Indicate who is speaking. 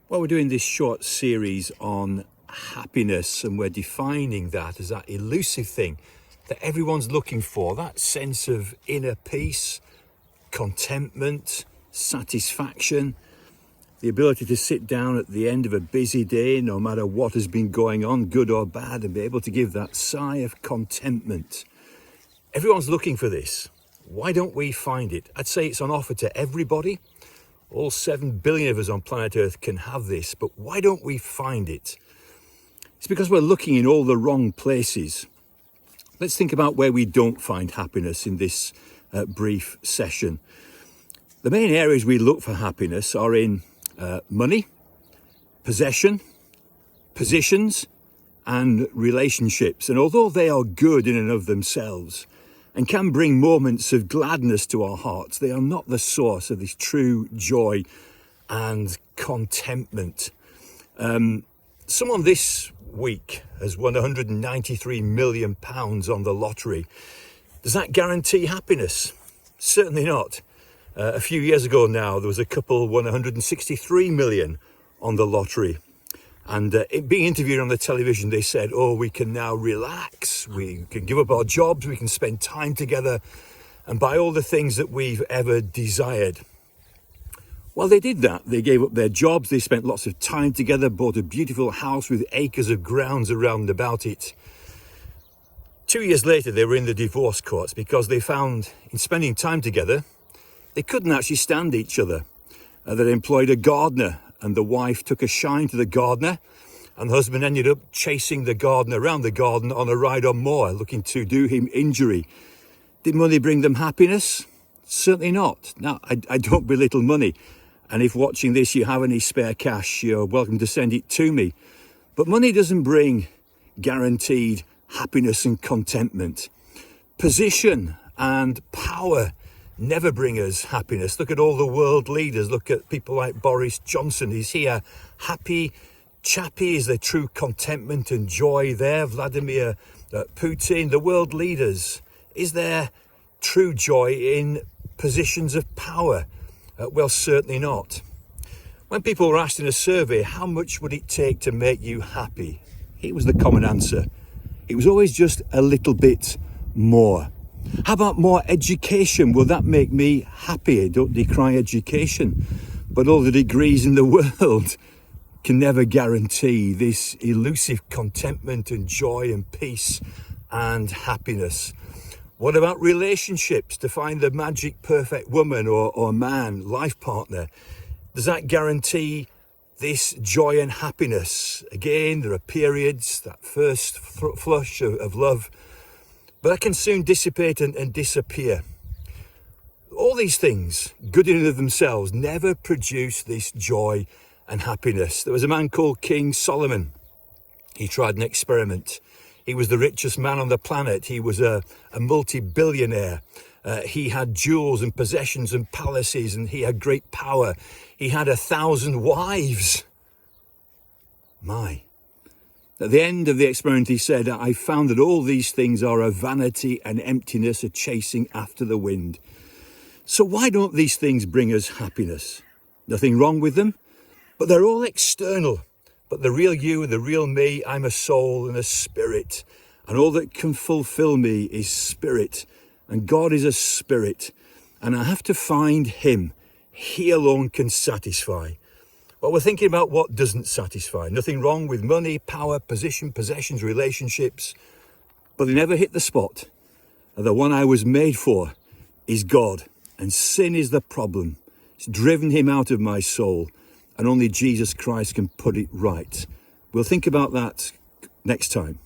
Speaker 1: Well, we're doing this short series on happiness, and we're defining that as that elusive thing that everyone's looking for, that sense of inner peace, contentment, satisfaction, the ability to sit down at the end of a busy day, no matter what has been going on, good or bad, and be able to give that sigh of contentment. Everyone's looking for this. Why don't we find it? I'd say it's on offer to everybody. All 7 billion of us on planet Earth can have this, but why don't we find it? It's because we're looking in all the wrong places. Let's think about where we don't find happiness in this brief session. The main areas we look for happiness are in money, possession, positions, and relationships. And although they are good in and of themselves, and can bring moments of gladness to our hearts, they are not the source of this true joy and contentment. Someone this week has won £193 million on the lottery. Does that guarantee happiness? Certainly not. A few years ago now, there was a couple won 163 million on the lottery. And being interviewed on the television, they said, we can now relax, we can give up our jobs, we can spend time together and buy all the things that we've ever desired. Well, they did that. They gave up their jobs, they spent lots of time together, bought a beautiful house with acres of grounds around about it. 2 years later, they were in the divorce courts because they found in spending time together, they couldn't actually stand each other. They employed a gardener, and the wife took a shine to the gardener, and the husband ended up chasing the gardener around the garden on a ride-on-mower, looking to do him injury. Did money bring them happiness? Certainly not. Now, I don't belittle money, and if watching this you have any spare cash, you're welcome to send it to me. But money doesn't bring guaranteed happiness and contentment. Position and power never bring us happiness. Look at all the world leaders. Look at people like Boris Johnson. Is he a happy chappy? Is there true contentment and joy there? Vladimir Putin, the world leaders. Is there true joy in positions of power? Well, certainly not. When people were asked in a survey, how much would it take to make you happy? Here was the common answer. It was always just a little bit more. How about more education? Will that make me happy? I don't decry education, but all the degrees in the world can never guarantee this elusive contentment and joy and peace and happiness. What about relationships? To find the magic perfect woman or man, life partner, does that guarantee this joy and happiness? Again, there are periods, that first flush of love, but that can soon dissipate and disappear. All these things, good in and of themselves, never produce this joy and happiness. There was a man called King Solomon. He tried an experiment. He was the richest man on the planet. He was a multi-billionaire. He had jewels and possessions and palaces, and he had great power. He had 1,000 wives. My. At the end of the experiment, he said, I found that all these things are a vanity and emptiness, a chasing after the wind. So why don't these things bring us happiness? Nothing wrong with them, but they're all external. But the real you and the real me, I'm a soul and a spirit. And all that can fulfill me is spirit. And God is a spirit. And I have to find him. He alone can satisfy. Well, we're thinking about what doesn't satisfy. Nothing wrong with money, power, position, possessions, relationships, but they never hit the spot. And the one I was made for is God, and sin is the problem. It's driven him out of my soul, and only Jesus Christ can put it right. We'll think about that next time.